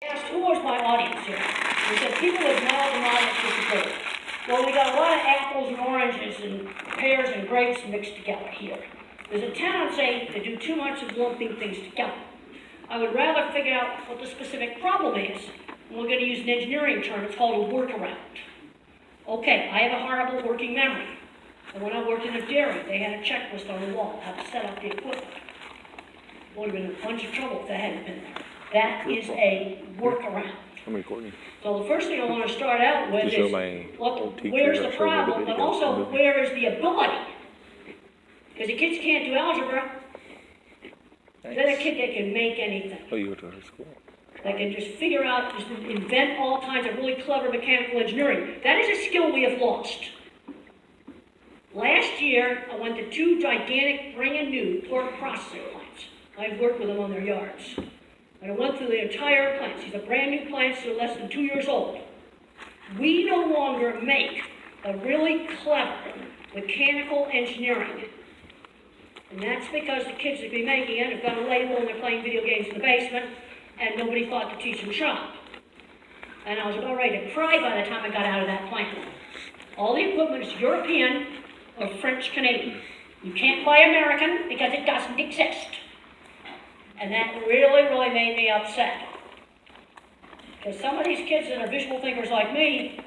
Asked who was my audience here. We said people with mild to moderate disability. Well, we got a lot of apples and oranges and pears and grapes mixed together here. There's a tendency to do too much of lumping things together. I would rather figure out what the specific problem is. And we're going to use an engineering term. It's called a workaround. Okay, I have a horrible working memory. And when I worked in a dairy, they had a checklist on the wall how to set up the equipment. Would have been a bunch of trouble if that hadn't been there. That is a workaround. So the first thing I want to start out with is where's the problem, but also where is the ability? Because the kids can't do algebra. They're a kid that can make anything. Oh, you go to her school. They can just figure out, just invent all kinds of really clever mechanical engineering. That is a skill we have lost. Last year, I went to 2 gigantic, brand new pork processing plants. I've worked with them on their yards. And I went through the entire plants. These are brand new plants that are less than 2 years old. We no longer make a really clever mechanical engineering. And that's because the kids that be making it have got a label and they're playing video games in the basement, and nobody thought to teach them shop. And I was about ready to cry by the time I got out of that plant. All the equipment is European or French Canadian. You can't buy American because it doesn't exist. And that really, really made me upset. Because some of these kids that are visual thinkers like me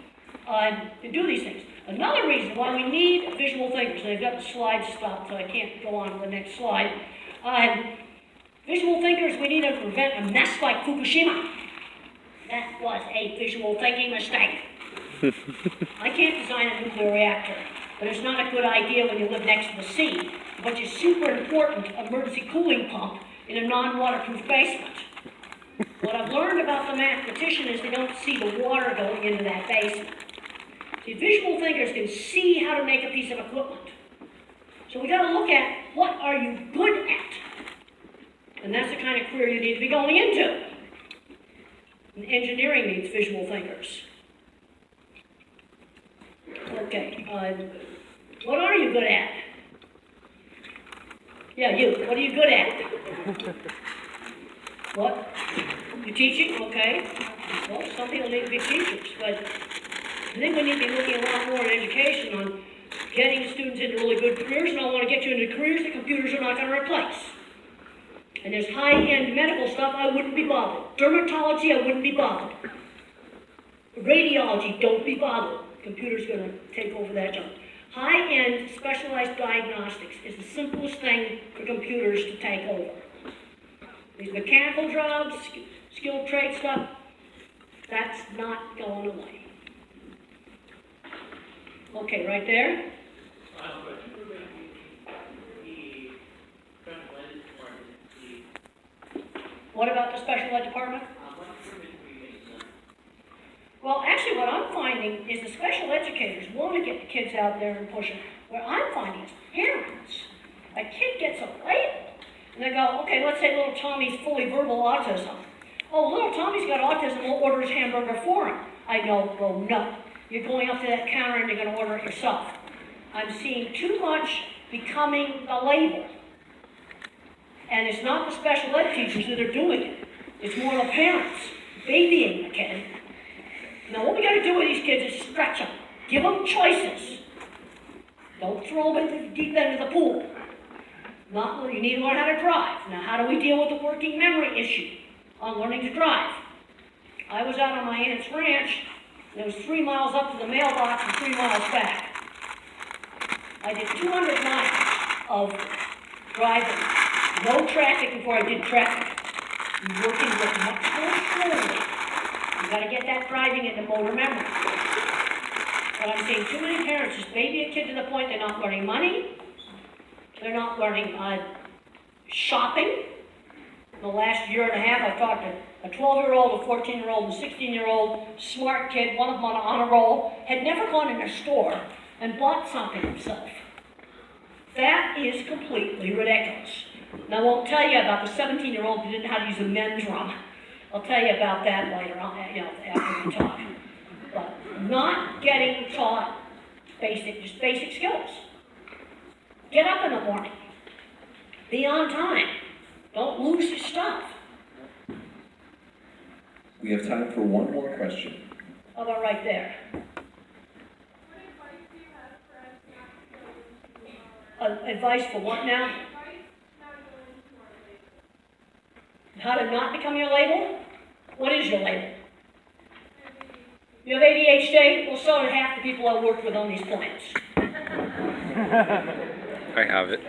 can do these things. Another reason why we need visual thinkers, and they've got the slides stopped, so I can't go on to the next slide. Visual thinkers, we need to prevent a mess like Fukushima. That was a visual thinking mistake. I can't design a nuclear reactor, but it's not a good idea when you live next to the sea. But your super important emergency cooling pump in a non-waterproof basement. What I've learned about the mathematician is they don't see the water going into that basement. See, visual thinkers can see how to make a piece of equipment. So we got to look at what are you good at? And that's the kind of career you need to be going into. And engineering needs visual thinkers. Okay, what are you good at? Yeah, you. What are you good at? What? You teaching? Okay. Well, some people need to be teachers, but I think we need to be looking a lot more in education on getting students into really good careers, and I want to get you into careers that computers are not going to replace. And there's high-end medical stuff, I wouldn't be bothered. Dermatology, I wouldn't be bothered. Radiology, don't be bothered. Computer's going to take over that job. High-end specialized diagnostics is the simplest thing for computers to take over. These mechanical jobs, skilled trade stuff, that's not going away. Okay, right there. What about the special ed department? Well, actually what I'm finding is the special educators want to get the kids out there and push them. What I'm finding is parents. A kid gets a label, and they go, okay, let's say little Tommy's fully verbal autism. Oh, little Tommy's got autism, we'll order his hamburger for him. I go, well, no. You're going up to that counter and you're going to order it yourself. I'm seeing too much becoming a label. And it's not the special ed teachers that are doing it. It's more the parents babying the kid. Now, what we got to do with these kids is stretch them. Give them choices. Don't throw them into the deep end of the pool. You need to learn how to drive. Now, how do we deal with the working memory issue on learning to drive? I was out on my aunt's ranch, and it was 3 miles up to the mailbox and 3 miles back. I did 200 miles of driving. No traffic before I did traffic. I'm working with much more slowly. You got to get that driving into motor memory. But I'm seeing too many parents just baby a kid to the point they're not learning money. They're not learning shopping. In the last year and a half, I've talked to a 12-year-old, a 14-year-old, and a 16-year-old smart kid, one of them on an honor roll, had never gone in a store and bought something himself. That is completely ridiculous. And I won't tell you about the 17-year-old who didn't know how to use a men's drum. I'll tell you about that later on, after we talk. But not getting taught just basic skills. Get up in the morning. Be on time. Don't lose your stuff. We have time for one more question. How about right there? Advice for what now? How to not become your label? What is your label? You have ADHD? Well, so do half the people I worked with on these plants. I have it.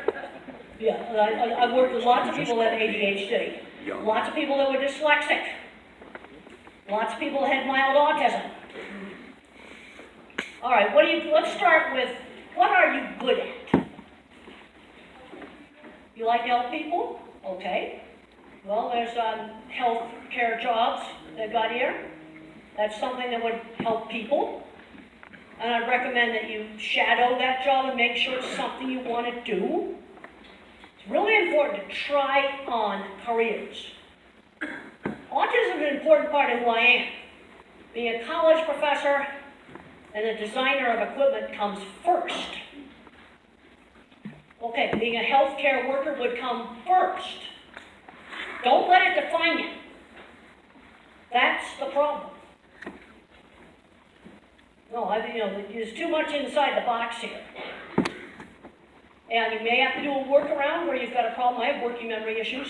Yeah, I've worked with lots of people that had ADHD. Lots of people that were dyslexic. Lots of people that had mild autism. All right, let's start with, what are you good at? You like to help people? Okay. Well, there's health care jobs that got here. That's something that would help people. And I'd recommend that you shadow that job and make sure it's something you want to do. It's really important to try on careers. Autism is an important part of who I am. Being a college professor and a designer of equipment comes first. Okay, being a healthcare worker would come first. Don't let it define you. That's the problem. No, there's too much inside the box here. And you may have to do a workaround where you've got a problem. I have working memory issues.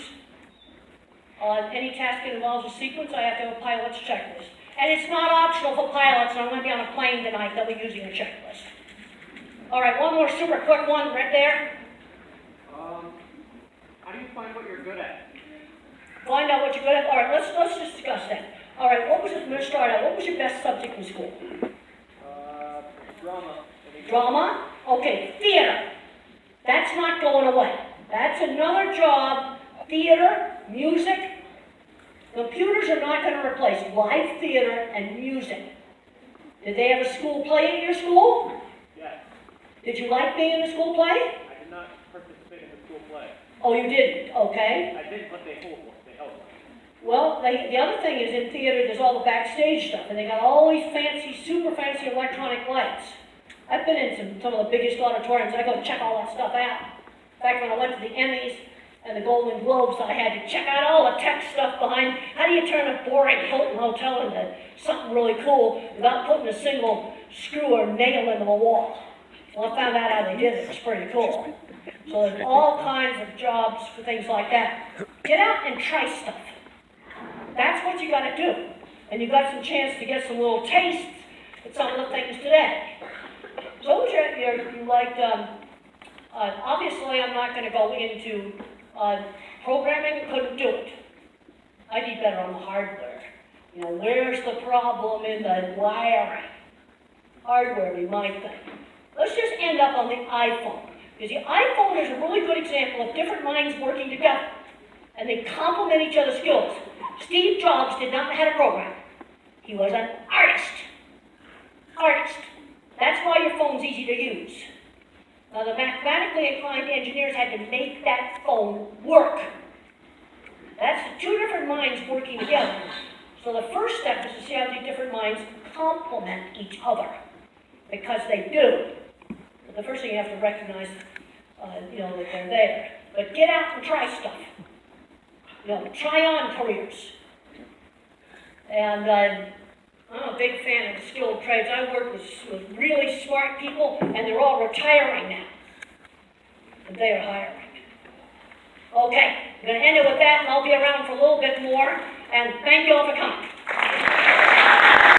Any task that involves a sequence, I have to have a pilot's checklist. And it's not optional for pilots, and I'm going to be on a plane tonight that we're using a checklist. All right, one more super quick one right there. How do you find what you're good at? Find out what you're good at. All right, let's just discuss that. All right, I'm going to start out. What was your best subject in school? Drama. Drama? Okay, theater. That's not going away. That's another job. Theater, music. Computers are not going to replace live theater and music. Did they have a school play at your school? Yes. Did you like being in a school play? I did not participate in the school play. Oh, you didn't? Okay. I did, but they held. Well, the other thing is in theater, there's all the backstage stuff, and they got all these fancy, super fancy electronic lights. I've been in some of the biggest auditoriums. I go check all that stuff out. In fact, when I went to the Emmys and the Golden Globes, I had to check out all the tech stuff behind. How do you turn a boring Hilton hotel into something really cool without putting a single screw or nail into the wall? Well, I found out how they did it. It's pretty cool. So there's all kinds of jobs for things like that. Get out and try stuff. That's what you got to do. And you got some chance to get some little tastes at some of the things today. So what was you liked, obviously I'm not going to go into programming, couldn't do it. I did better on the hardware. Where's the problem in the wiring? Hardware be my thing. Let's just end up on the iPhone. Because the iPhone is a really good example of different minds working together. And they complement each other's skills. Steve Jobs did not know how to program. He was an artist. Artist. That's why your phone's easy to use. Now the mathematically inclined engineers had to make that phone work. That's the two different minds working together. So the first step is to see how these different minds complement each other. Because they do. But the first thing you have to recognize, that they're there. But get out and try stuff. Try on careers. And I'm a big fan of the skilled trades. I work with really smart people, and they're all retiring now. And they are hiring. Okay, I'm going to end it with that, and I'll be around for a little bit more. And thank you all for coming.